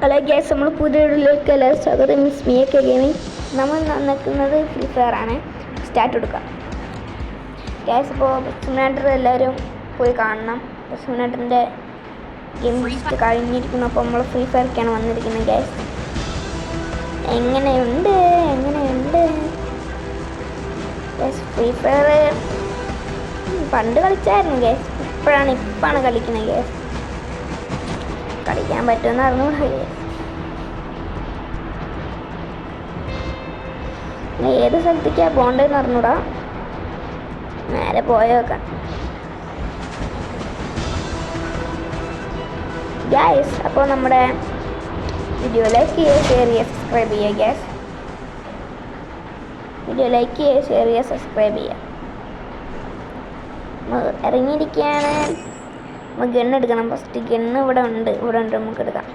Hello gas, നമ്മൾ പുതിയ വീഡിയോയിലേക്ക് എല്ലാവരും സ്വാഗതം. മിസ് മിയൊക്കെ ഗെയിമിങ്. നമ്മൾ നിൽക്കുന്നത് ഫ്രീ ഫയർ ആണ്. സ്റ്റാർട്ട് കൊടുക്കാം ഗ്യാസ്. ഇപ്പോൾ സിമുലേറ്റർ എല്ലാവരും പോയി കാണണം. സിമുലേറ്ററിൻ്റെ ഗെയിം ലിസ്റ്റ് കഴിഞ്ഞിരിക്കുന്നു. അപ്പോൾ നമ്മൾ ഫ്രീ ഫയർക്കാണ് വന്നിരിക്കുന്നത് ഗ്യാസ്. എങ്ങനെയുണ്ട് ഗ്യാസ്? ഫ്രീ ഫയർ പണ്ട് കളിച്ചായിരുന്നു ഗ്യാസ്. ഇപ്പാണ് കളിക്കുന്നത് ഗ്യാസ്. കളിക്കാൻ പറ്റുമെന്ന് അറിഞ്ഞൂടാ ഗ്യാസ്. ഏത് സ്ഥലത്തേക്കാണ് പോകേണ്ടതെന്ന് അറിഞ്ഞൂടാ. നേരെ പോയേക്കാം ഗ്യാസ്. അപ്പോൾ നമ്മുടെ വീഡിയോ ലൈക്ക് ചെയ്യുക, ഷെയർ ചെയ്യുക, സബ്സ്ക്രൈബ് ചെയ്യുക ഗ്യാസ്. വീഡിയോ ലൈക്ക് ചെയ്യുക, ഷെയർ ചെയ്യുക, സബ്സ്ക്രൈബ് ചെയ്യുക. ഇറങ്ങിയിരിക്കുകയാണ്. നമുക്ക് ഗണ്ണ് എടുക്കണം. ഫസ്റ്റ് ഗണ്ണ് ഇവിടെ ഉണ്ട് നമുക്ക് എടുക്കാം.